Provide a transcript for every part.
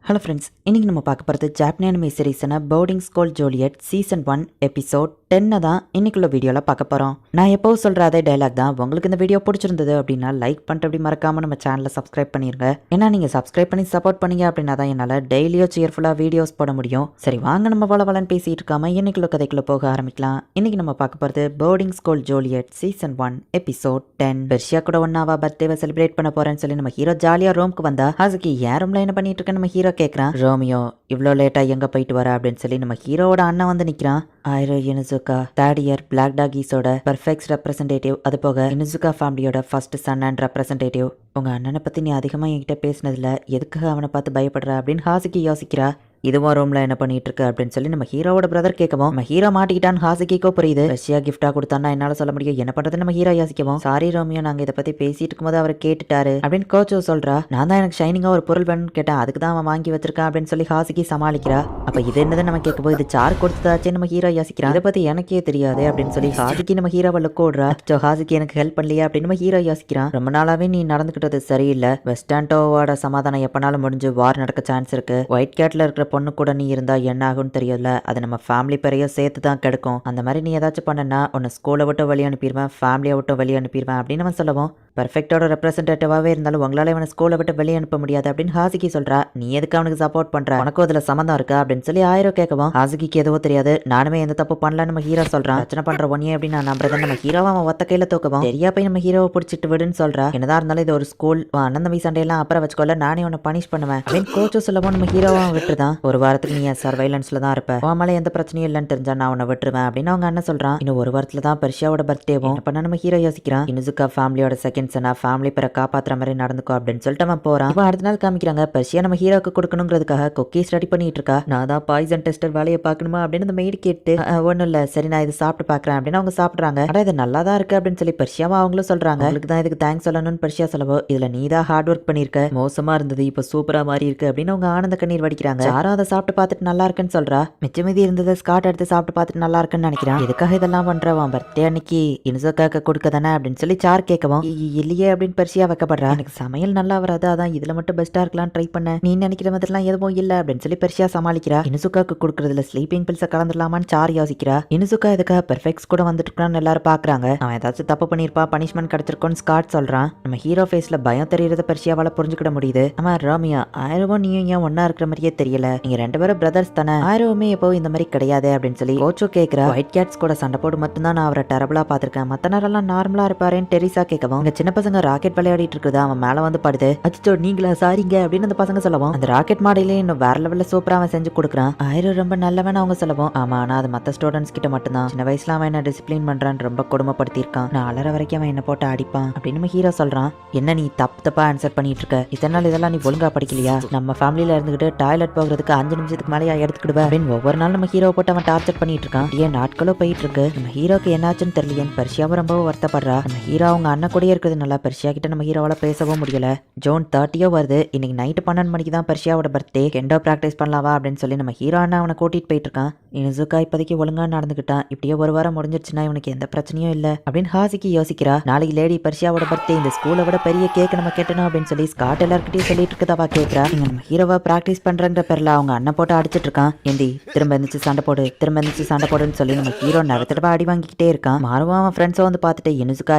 Hello friends, இன்னைக்கு நம்ம பார்க்க போகிறது ஜாப்பனீஸ் அனிமே சீரிஸான boarding school Juliet season 1 episode 10 தான் இன்னைக்குள்ள வீடியோவில் பார்க்க போகிறோம். நான் எப்போவும் சொல்கிற அதே டைலாக் தான். உங்களுக்கு இந்த வீடியோ பிடிச்சிருந்தது அப்படின்னா லைக் பண்ணிட்டு அப்படி மறக்காமல் நம்ம சேனலை சப்ஸ்கிரைப் பண்ணிருங்க. ஏன்னா நீங்கள் சப்ஸ்கிரைப் பண்ணி சப்போர்ட் பண்ணீங்க அப்படின்னா தான் என்னால் டெய்லியோ சியர்ஃபுல்லாக வீடியோஸ் போட முடியும். சரி வாங்க நம்ம வளவலன்னு பேசிட்டு இருக்காம இன்னைக்குள்ள கதைக்குள்ள போக ஆரம்பிக்கலாம். இன்னைக்கு நம்ம பார்க்க போகிறது boarding school Juliet season 1 episode 10. Persia கூட ஒன்னாவா பர்த்டேவை செலிப்ரேட் பண்ண போறேன்னு சொல்லி நம்ம ஹீரோ ஜாலியாக ரூமுக்கு வந்தா ஹாசுகி ஏன் ரூம்ல என்ன பண்ணிட்டு இருக்க நம்ம ஹீரோ கேட்குறான். ரோமியோ இவ்வளோ லேட்டா எங்க போயிட்டு வர அப்படின்னு சொல்லி நம்ம ஹீரோவோட அண்ணன் வந்து நிக்கிறான். ஆயிரோ இனுசுகா தேர்ட் இயர் பிளாக் டாகீஸோட பர்ஃபெக்ட் ரெப்ரசன்டேட்டிவ், அது போக இனுசுகா ஃபேமிலியோட ஃபர்ஸ்ட் சன் அண்ட் ரெப்ரசன்டேட்டிவ். உங்க அண்ணனை பத்தி நீ அதிகமா என்கிட்ட பேசினதுல எதுக்காக அவனை பார்த்து பயப்படுற அப்படின்னு ஹாசுகி யோசிக்கிறா. இதுவா ரூம்ல என்ன பண்ணிட்டு இருக்கு அப்படின்னு சொல்லி நம்ம ஹீரோவோட பிரதர் கேட்கவும் நம்ம ஹீரோ மாட்டிக்கிட்டான்னு ஹாசுகிக்கோ புரியுது. ரஷ்யா கிஃப்டா கொடுத்தான்னா என்னால சொல்ல முடியும், என்ன பண்றது நம்ம ஹீரோ யோசிக்கவும். சாரி ரோமியோ, நாங்க இதை பத்தி பேசிட்டு இருக்கும்போது அவர் கேட்டுட்டாரு அப்படின்னு கோச்சோ சொல்றா. நான் தான் எனக்கு ஷைனிங்கா ஒரு பொருள் வேணும்னு கேட்டேன், அதுக்கு தான் அவன் வாங்கி வச்சிருக்கான் அப்படின்னு சொல்லி ஹாசுகி சமாளிக்கிறா. அப்ப இது என்னது நம்ம கேட்கும்போது இது சார் கொடுத்ததாச்சே நம்ம ஹீரோ யோசிக்கிறான். இதை பத்தி எனக்கே தெரியாது அப்படின்னு சொல்லி ஹாசுகி நம்ம ஹீரோவை லுக்கோடுறா. ஹாசுகி எனக்கு ஹெல்ப் பண்ணலையா அப்படின்னு நம்ம ஹீரோ யோசிக்கிறான். ரொம்ப நாளாவே நீ நடந்துகிட்டது சரியில்லை. வெஸ்டாண்டோவோட சமாதானம் எப்பனாலும் முடிஞ்சு வார் நடக்க சான்ஸ் இருக்கு. ஒயிட் கேட்ல இருக்கிற பொண்ணு கூட நீ இருந்தா என்ன ஆகும்னு தெரியல, அது நம்ம ஃபேமிலி பெரிய சேர்த்து தான் கிடைக்கும். அந்த மாதிரி நீ ஏதாச்சும் பண்ணனா உன்னை ஸ்கூலை விட்டு வெளியே அனுப்பிடுவேன், ஃபேமிலியை விட்டு வெளியே அனுப்பிடுவேன் அப்படின்னு அவன் சொல்லவும், பர்ஃபெக்டோட ரெப்ரசன்டேட்டிவாவே இருந்தாலும் உங்களால இவனை ஸ்கூலை விட்டு வெளியே அனுப்ப முடியாது அப்படின்னு ஹாசுகி சொல்றா. நீ எதுக்கு அவனுக்கு சப்போர்ட் பண்ற, உனக்கும் அதுல சம்மந்தம் இருக்கா அப்படின்னு சொல்லி ஆயிரம் கேட்கவும் ஹாசுகிக்கு எதுவோ தெரியாது. நானுமே எந்த தப்பு பண்ணல நம்ம ஹீரோ சொல்றான். பிரச்சனை பண்ற ஒன்னே அப்படின்னு நான் நம்புறத நம்ம ஹீரோவை அவன் ஒத்த கையில தூக்கவும் சரியா போய் நம்ம ஹீரோவை பிடிச்சிட்டு விடுன்னு சொல்றா. என்னதான் இருந்தாலும் இது ஒரு ஸ்கூல், அண்ணன் தம்பி சண்டையெல்லாம் அப்புறம் வச்சுக்கோல, நானே உன்னை பனிஷ் பண்ணுவேன் அப்படின்னு கோச்சோ சொல்லவும் நம்ம ஹீரோவை விட்டுதான். ஒரு வாரத்துக்கு நீ சர்வைலன்ஸ்ல தான் இருப்ப, உன் மேல எந்த பிரச்சனையும் இல்லைன்னு தெரிஞ்சா நான் உன்னை விட்டுருவேன் அப்படின்னு அவங்க அண்ணன் சொல்றான். இன்னும் ஒரு வாரத்துல தான் பெர்ஷியாவோட பர்த்டேவும் பண்ண நம்ம ஹீரோ யோசிக்கிறான். இனுசுகா ஃபேமிலியோட செகண்ட் சனா ஃபேமிலி பேரை காப்பாத்துற மாதிரி நடந்துக்கோ அப்படின்னு சொல்லிட்டு அவன் போறான். இப்போ அடுத்த நாள் காமிக்கிறாங்க பெர்ஷியா நம்ம ஹீரோக்கு கொடுக்கணுங்கிறதுக்காக குக்கீஸ் ரெடி பண்ணிட்டு இருக்கா. நான் தான் பாய்சன் டெஸ்டர் வேலையை பார்க்கணுமா அப்படின்னு அந்த மெய்டு கேட்டு ஒன்றும் இல்லை சரி நான் இது சாப்பிட்டு பார்க்குறேன் அப்படின்னு அவங்க சாப்பிட்றாங்க. ஆனால் இது நல்லா தான் இருக்கு அப்படின்னு சொல்லி பெர்ஷியாவும் அவங்களும் சொல்றாங்க. அவங்களுக்கு தான் இதுக்கு தேங்க்ஸ் சொல்லணும்னு பெர்ஷியா சொல்லவோ, இதுல நீ தான் ஹார்ட் ஒர்க் பண்ணிருக்க, மோசமா இருந்தது இப்போ சூப்பரா மாறி இருக்கு அப்படின்னு அவங்க ஆனந்த கண்ணீர் வடிக்கிறாங்க. யாரும் அதை சாப்பிட்டு பார்த்துட்டு நல்லா இருக்குன்னு சொல்றா. மிச்ச மீதி இருந்ததை ஸ்காட் எடுத்து சாப்பிட்டு பார்த்துட்டு நல்லா இருக்குன்னு நினைக்கிறான். எதுக்காக இதெல்லாம் பண்றவன் பர்த்டே அன்னைக்கு இனுசுகாக்க கொடுக்க தானே அப்படின்னு சொல்லி சார் கேட்கவும் இல்லையே அப்படின்னு பெர்ஷியா வைக்கப்படுறா. எனக்கு சமையல் நல்லா வராது, அதான் இதுல மட்டும் பெஸ்டா இருக்கலாம் ட்ரை பண்ண, நீ நினைக்கிற மாதிரிலாம் எதுவும் இல்ல அப்படின்னு சொல்லி பெர்ஷியா சமாளிக்கிறா. இனுசுகாக்கு கொடுக்கறதுல ஸ்லீப்பிங் பில்ஸை கலந்துடலாமான்னு சார் யோசிக்கிறா. இனுசுகா இதுக்காக பெர்ஃபெக்ட்ஸ் கூட வந்துட்டு இருக்கான்னு எல்லாரும் பாக்குறாங்க. அவன் ஏதாச்சும் தப்பு பண்ணிருப்பா, பனிஷ்மெண்ட் கிடைச்சிருக்கோன்னு ஸ்காட் சொல்றான். நம்ம ஹீரோ ஃபேஸ்ல பயம் தெரியறத பெர்ஷியாவால புரிஞ்சுக்கிட முடியுது. ஆமா ரோமியா, ஆயிரவும் நீயும் ஏன் ஒன்னா இருக்கிற மாதிரியே தெரியல, நீங்க ரெண்டு பேரும் பிரதர்ஸ் தானே, ஆயிரவுமே எப்போ இந்த மாதிரி கிடையாது அப்படின்னு சொல்லி கோச்சோ கேட்கிறா. ஒயிட் கேட்ஸ் கூட சண்டை போட்டு மட்டும்தான் நான் அவரை டெரபிளா பாத்திருக்கேன், மத்த நேரம் நார்மலா இருப்பாருன்னு டெரிசா கேட்கவும் இங்க சின்ன பசங்க ராக்கெட் விளையாடிட்டு இருக்குது, அவன் மேல வந்து படுது. அச்சோ நீங்களா சாரிங்க அப்படின்னு அந்த பசங்க சொல்லவும் அந்த ராக்கெட் மாடலே இன்னும் வேற லெவல்ல சூப்பரா அவன் செஞ்சு கொடுக்குறான். ஆயிரம் ரொம்ப நல்லவன் அவங்க சொல்லவும், ஆமா ஆனா அது மத்த ஸ்டூடெண்ட்ஸ் கிட்ட மட்டும்தான், சின்ன வயசுல அவன் என்ன டிசிப்ளின் பண்றான்னு ரொம்ப கொடுமைப்படுத்திருக்கான், நான் அலற வரைக்கும் அவன் என்ன போட்டு அடிப்பான் அப்படின்னு நம்ம ஹீரோ சொல்றான். என்ன நீ தப்பா ஆன்சர் பண்ணிட்டு இருக்க, இத்தனை நாள் இதெல்லாம் நீ ஒழுங்கா படிக்கலையா, நம்ம ஃபேமிலியில இருந்துகிட்டு டாய்லெட் போகிறதுக்கு 5 நிமிஷத்துக்கு மேலேயா எடுத்துக்கிடுவேன் அப்படின்னு ஒவ்வொரு நாள் நம்ம ஹீரோ போட்டு அவன் டார்ச்சர் பண்ணிட்டு இருக்கான். ஏன் நாட்களும் போயிட்டு இருக்கு, நம்ம ஹீரோக்கு என்னாச்சுன்னு தெரியலையேன்னு பெர்ஷியாவும் ரொம்ப வருத்தப்படுறா. நம்ம ஹீரோ அவங்க அண்ணன் கூட இருக்கிறது நல்லா பெர்ஷியா கிட்ட நம்ம ஹீரோவால பேசவும் முடியல. ஜூன் 30 வருது, இன்னைக்கு நைட்டு 12 மணிக்கு தான் பெர்ஷியாவோட பர்த்டே, கெண்டோ பிராக்டிஸ் பண்ணலாவா அப்படின்னு சொல்லி நம்ம ஹீரோ அண்ணா அவனை கூட்டிட்டு போயிட்டு இருக்கான். இனுசுகா இப்போதைக்கு ஒழுங்கா நடந்துக்கிட்டான், இப்படியே ஒரு வாரம் முடிஞ்சிருச்சுன்னா இவனுக்கு எந்த பிரச்சனையும் இல்ல அப்படின்னு ஹாசிக்கு யோசிக்கிறா. நாளைக்கு லேடி பெர்ஷியாவோட பர்த்டே, இந்த ஸ்கூலை விட பெரிய கேக் நம்ம கேட்டணும் அப்படின்னு சொல்லி ஸ்காட் எல்லார்கிட்டயும் சொல்லிட்டு இருக்கதவா கேட்கிறா. நம்ம ஹீரோவா பிராக்டிஸ் பண்றங்கிற பேர்ல அவங்க அண்ணன் போட்டு அடிச்சிட்டு இருக்கான். ஏந்தி திரும்ப எந்திரிச்சு சண்டை போடு, திரும்ப எந்திரிச்சு சண்டை போடுன்னு சொல்லி நம்ம ஹீரோ நிறைய அடி வாங்கிக்கிட்டே இருக்கான். மாறுவா அவன் ஃப்ரெண்ட்ஸை வந்து பார்த்துட்டு இனுசுகா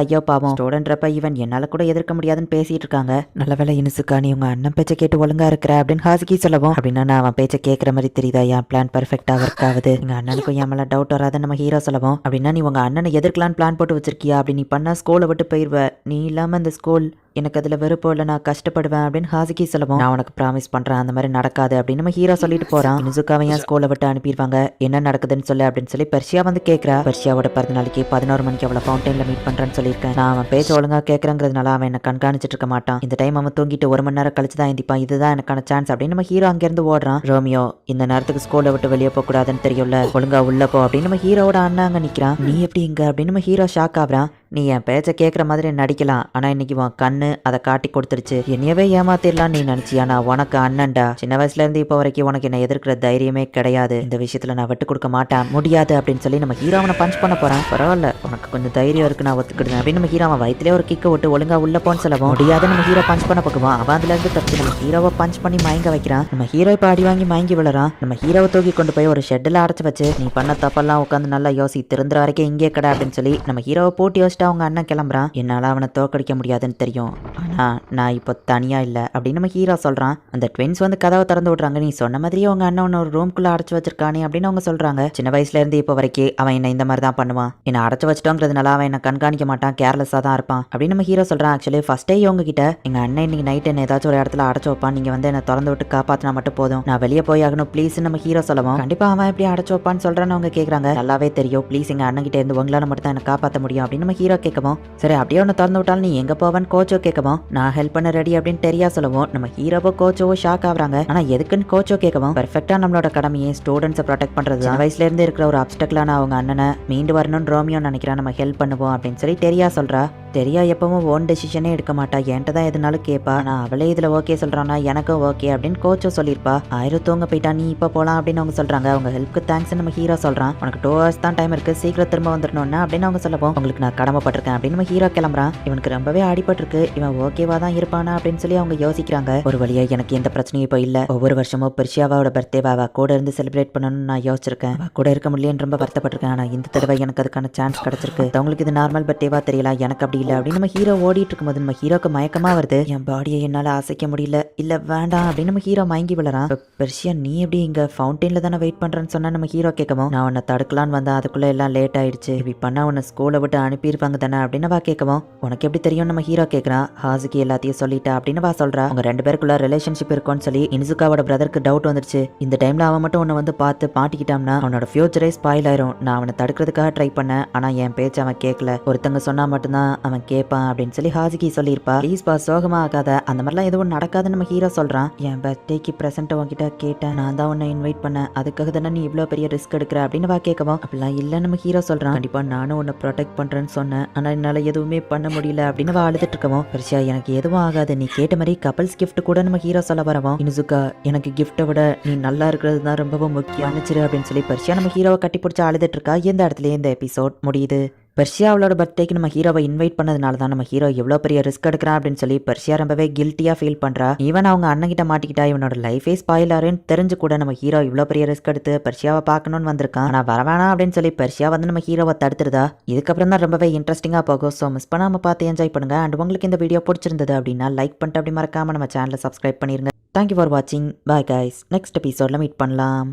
ஐயோ பாவம் ஸ்டூடெண்ட்ரப்ப இவன் என்னால கூட எதிர்க்க முடியாதுன்னு பேசிட்டு இருக்காங்க. நல்ல வேலை இனுசுகா நீ உங்க அண்ணன் பேச்சை கேட்டு ஒழுங்கா இருக்கிற அப்படின்னு ஹாசிகி சொல்லவும், அப்படின்னா நான் அவன் பேச்சை கேட்கற மாதிரி தெரியுதா, என் பிளான் பர்ஃபெக்டா ஒர்க் ஆகுது, எங்க அண்ணனுக்கும் என் மேல டவுட் வராது நம்ம ஹீரோ சொல்லவும், அப்படின்னா நீ உங்க அண்ணனை எதிர்க்கலான்னு பிளான் போட்டு வச்சிருக்கியா, அப்படி நீ பண்ணா ஸ்கூலை விட்டு போயிருவ, நீ இல்லாம இந்த ஸ்கூல் எனக்கு அதுல வெறுப்போ இல்லை, நான் கஷ்டப்படுவேன் அப்படின்னு ஹாசிகி சொல்லவும், நான் உனக்கு ப்ராமிஸ் பண்றேன் அந்த மாதிரி நடக்காது அப்படின்னு நம்ம ஹீரோ சொல்லிட்டு போறான். இனுசுகாவை ஏன் ஸ்கூலை விட்டு அனுப்பிடுவாங்க, என்ன நடக்குதுன்னு சொல்லு அப்படின்னு சொல்லி பெர்ஷியா வந்து கேட்கிறா. பெர்ஷியாவோட பிறந்த நாளைக்கு 11 மணிக்கு அவளை ஃபவுண்டைன்ல மீட் பண்றேன்னு சொல்லியிருக்கேன், நான் அவன் பேச்ச ஒழுங்கா கேட்கறங்கிறதுனால அவன் என்ன கண்காணிச்சிட்டு இருக்க மாட்டான், இந்த டைம் அவன் தூங்கிட்டு 1 மணி நேரம் கழிச்சு தான் எந்திப்பான், இதுதான் எனக்கான சான்ஸ் அப்படின்னு நம்ம ஹீரோ அங்கிருந்து ஓடுறான். ரோமியோ இந்த நேரத்துக்கு ஸ்கூலை விட்டு வெளியே போக கூடாதுன்னு தெரியும்ல, ஒழுங்கா உள்ள போ அப்படின்னு நம்ம ஹீரோட அண்ணா அங்க நிக்கிறான். நீ எப்படி இங்க அப்படின்னு நம்ம ஹீரோ ஷாக் ஆகுறான். நீ என் பேச்ச கேட்குற மாதிரி நடிக்கலாம், ஆனா இன்னைக்கு உன் கண்ணு அதை காட்டி கொடுத்துருச்சு. என்னையவே ஏமாத்திடலாம் நீ நினைச்சியா? நான் உனக்கு அண்ணன்டா. சின்ன வயசுல இருந்து இப்போ வரைக்கும் உனக்கு என்ன எதிர்க்கிற தைரியமே கிடையாது. இந்த விஷயத்துல நான் விட்டு கொடுக்க மாட்டேன், முடியாது அப்படின்னு சொல்லி நம்ம ஹீரோவனை பஞ்ச் பண்ண போறேன். பரவாயில்ல, உனக்கு கொஞ்சம் தைரியம் இருக்கு, நான் ஒத்துக்கிடுவேன் அப்படின்னு நம்ம ஹீரோவை வயிற்றுலேயே ஒரு கிக்க விட்டு ஒழுங்கா உள்ள போன்னு சொல்லவும் முடியாது. நம்ம ஹீரோ பஞ்ச் பண்ண போக்குவான். அவன் அதுல இருந்து தப்பிச்சு நம்ம ஹீரோவை பஞ்ச் பண்ணி மயங்க வைக்கிறான். நம்ம ஹீரோ இப்போ அடி வாங்கி மயங்கி விழுறான். நம்ம ஹீரோவை தூக்கி கொண்டு போய் ஒரு ஷெட்டில் அடைச்சு வச்சு நீ பண்ண தப்பெல்லாம் உட்காந்து நல்லா யோசி, திருந்துற வரைக்கும் இங்கே கடை அப்படின்னு சொல்லி நம்ம ஹீரோவை போட்டி வச்சுட்டு அவங்க அண்ணன் கிளம்புறான். என்னால் அவனை தோக்கடிக்க முடியாதுன்னு தெரியும், ஆனா நான் இப்போ தனியா இல்லை அப்படின்னு நம்ம ஹீரோ சொல்றான். அந்த ட்வின்ஸ் வந்து கதவை திறந்து விடுறாங்க. நீ சொன்ன மாதிரியே உங்க அண்ணன் ஒரு ரூம்குள்ள அடைச்சு வச்சிருக்கானே அப்படின்னு அவங்க சொல்றாங்க. சின்ன வயசுல இருந்து இப்போ வரைக்கும் அவன் என்ன இந்த மாதிரி தான் பண்ணுவான், என்ன அடைச்சு வச்சிட்டோங்கிறதுனால அவன் என்ன கண்காணிக்க மாட்டான், கேர்லெஸ்ஸா தான் இருப்பான் அப்படின்னு நம்ம ஹீரோ சொல்றான். ஆக்சுவலி ஃபர்ஸ்டே இவங்க கிட்ட எங்க அண்ணன் இன்னைக்கு நைட் என்ன ஏதாச்சும் ஒரு இடத்துல அடைச்சு வைப்பான், நீங்க வந்து என்ன திறந்து விட்டு காப்பாத்தினா மட்டும் போதும், நான் வெளியே போய் ஆகணும் ப்ளீஸ் நம்ம ஹீரோ சொல்லவும் கண்டிப்பா அவன் எப்படி அடைச்சு வைப்பான்னு சொல்றான்னு அவங்க கேட்கறாங்க. நல்லாவே தெரியும், ப்ளீஸ் எங்க அண்ணன் கிட்ட இருந்து உங்களால மட்டும் தான் என்ன காப்பாற்ற முடியும் அப்படின்னு நம்ம ஹீரோ கேட்கவும் சரி அப்படியே ஒன்று திறந்து விட்டாலும் நீ எங்க போவன்னு கோச்சோ கேட்கவும் நான் ஹெல்ப் பண்ண ரெடி அப்படின்னு தெரியா சொல்லவும் நம்ம ஹீரோவோ கோச்சோவோ ஷாக் ஆகுறாங்க. ஆனா எதுக்குன்னு கோச்சோ கேட்கவும் பெர்ஃபெக்டா நம்மளோட கடமையை ஸ்டூடெண்ட்ஸை ப்ரொடெக்ட் பண்றது தான், வயசுல இருந்து இருக்கிற ஒரு அப்டக்கலான அவங்க அண்ணனை மீண்டு வரணும்னு ரோமியோ நினைக்கிறான், நம்ம ஹெல்ப் பண்ணுவோம் அப்படின்னு சொல்லி தெரியா சொல்றா. தெரியா எப்பவும் ஓன் டெசிஷனே எடுக்க மாட்டா, என்கிட்ட தான் எதுனாலும் கேட்பா, நான் அவளே இதுல ஓகே சொல்றானா எனக்கும் ஓகே அப்படின்னு கோச்சோ சொல்லியிருப்பா. ஆயிரம் தூங்க போயிட்டா, நீ இப்போ போலாம் அப்படின்னு அவங்க சொல்றாங்க. அவங்க ஹெல்ப்க்கு தேங்க்ஸ் நம்ம ஹீரோ சொல்றான். உனக்கு 2 hours தான் டைம் இருக்கு, சீக்கிரம் திரும்ப வந்துடணும்னு அப்படின்னு அவங்க சொல்லவும் உங்களுக்கு நான் கடமைப்பட்டிருக்கேன் அப்படின்னு நம்ம ஹீரோ கிளம்புறான். இவனுக்கு ரொம்பவே அடிபட்டிருக்கு, இவன் ஓகேவா தான் இருப்பானா அப்படின்னு சொல்லி அவங்க யோசிக்கிறாங்க. ஒரு வழியா எனக்கு எந்த பிரச்சனையும் இப்போ இல்ல, ஒவ்வொரு வருஷமும் பெர்ஷியாவோட பர்த்டேவா அவ கூட இருந்து செலிப்ரேட் பண்ணணும்னு நான் யோசிச்சிருக்கேன், அவ கூட இருக்க முடியலன்னு ரொம்ப வருத்தப்பட்டிருக்கேன், ஆனா இந்த தடவை எனக்கு அதுக்கான சான்ஸ் கிடைச்சிருக்கு. அவங்களுக்கு இது நார்மல் பர்த்டேவா தெரியல, எனக்கு அப்படி இல்லை அப்படின்னு நம்ம ஹீரோ ஓடிட்டு இருக்கும்போது நம்ம ஹீரோக்கு மயக்கமா வருது. என் பாடியை என்னால அசைக்க முடியல, இல்ல வேண்டாம் அப்படின்னு நம்ம ஹீரோ மயங்கி விழறான். பெர்ஷியா நீ எப்படி இங்க ஃபவுண்டெயின்ல தானே வெயிட் பண்றேன்னு சொன்னா நம்ம ஹீரோ கேட்கவும் நான் உன்னை தடுக்கலான்னு வந்தேன், அதுக்குள்ள எல்லாம் லேட் ஆயிடுச்சு, இப்படி பண்ணா உன்னை ஸ்கூலை விட்டு அனுப்பியிருப்பாங்க தானே அப்படின்னு வா கேட்கவும் உனக்கு எப்படி தெரியும் நம்ம ஹீரோ கேட்கறான். ஹாசுக்கு எல்லாத்தையும் சொல்லிட்டா அப்படின்னு வா சொல்றா. அவங்க 2 பேருக்குள்ள ரிலேஷன்ஷிப் இருக்கும்னு சொல்லி இன்சுகாவோட பிரதருக்கு டவுட் வந்துருச்சு. இந்த டைம்ல அவன் மட்டும் உன்னை வந்து பார்த்து மாட்டிக்கிட்டான்னா அவனோட ஃபியூச்சரே ஸ்பாயில் ஆயிரும். நான் அவனை தடுக்கிறதுக்காக ட்ரை பண்ணேன், ஆனா என் பேச்சு அவன் கேட்கல, ஒருத்தங்க சொன்னா மட்டும்தான் அவன் கேட்பான் அப்படின்னு சொல்லி ஹாசுகி சொல்லியிருப்பா. ப்ளீஸ் பா சோகமா ஆகாத, அந்த மாதிரிலாம் எதுவும் நடக்காதுன்னு நம்ம ஹீரோ சொல்றான். என் பர்த்டேக்கு பிரசன்ட் உன்கிட்ட கேட்டேன், நான் தான் உன்னை இன்வைட் பண்ணேன், அதுக்காக தானே நீ இவ்வளோ பெரிய ரிஸ்க் எடுக்கிற அப்படின்னு வா கேட்கவும் அப்படிலாம் இல்லை நம்ம ஹீரோ சொல்றான். கண்டிப்பா நானும் உன்னை ப்ரொடெக்ட் பண்றேன்னு சொன்னேன், ஆனா என்னால எதுவுமே பண்ண முடியல அப்படின்னு வா அழுதுட்டு இருக்கவும் பெர்ஷியா எனக்கு எதுவும் ஆகாது, நீ கேட்ட மாதிரி கப்பல்ஸ் கிஃப்ட் கூட நம்ம ஹீரோ சொல்ல வரவும் இனுசுகா எனக்கு கிஃப்ட்டை விட நீ நல்லா இருக்கிறது தான் ரொம்பவும் முக்கியம் நினைச்சிரு அப்படின்னு சொல்லி பெர்ஷியா நம்ம ஹீரோவை கட்டி பிடிச்சி அழுதுட்டு இருக்கா. இந்த இடத்துல இந்த எபிசோட் முடியுது. பெர்ஷியா அவளோட பர்த்டேக்கு நம்ம ஹீரோவை இன்வைட் பண்ணதுனால தான் நம்ம ஹீரோ எவ்வளோ பெரிய ரிஸ்க் எடுக்கிறான் அப்படின்னு சொல்லி பெர்ஷியா ரொம்பவே கில்ட்டியா ஃபீல் பண்றா. ஈவன் அவங்க அண்ணன் கிட்ட மாட்டிக்கிட்டா இவனோட லைஃபே ஸ்பாயில் ஆறுன்னு தெரிஞ்சு கூட நம்ம ஹீரோ இவ்வளோ பெரிய ரிஸ்க் எடுத்து பெர்ஷியாவை பார்க்கணும்னு வந்திருக்கான். ஆனால் வரவேணாம் அப்படின்னு சொல்லி பெர்ஷியா வந்து நம்ம ஹீரோவை தடுத்துருதா. இதுக்கப்புறம் தான் ரொம்பவே இன்ட்ரெஸ்டிங்காக போகும். ஸோ மிஸ் பண்ணாமல் பார்த்து என்ஜாய் பண்ணுங்க. அண்ட் உங்களுக்கு இந்த வீடியோ பிடிச்சிருந்தது அப்படின்னா லைக் பண்ணிட்டு அப்படி மறக்காம நம்ம சேனலை சப்ஸ்கிரைப் பண்ணிருங்க. தேங்க்யூ ஃபார் வாட்சிங். Bye guys. நெக்ஸ்ட் எபிசோட்ல மீட் பண்ணலாம்.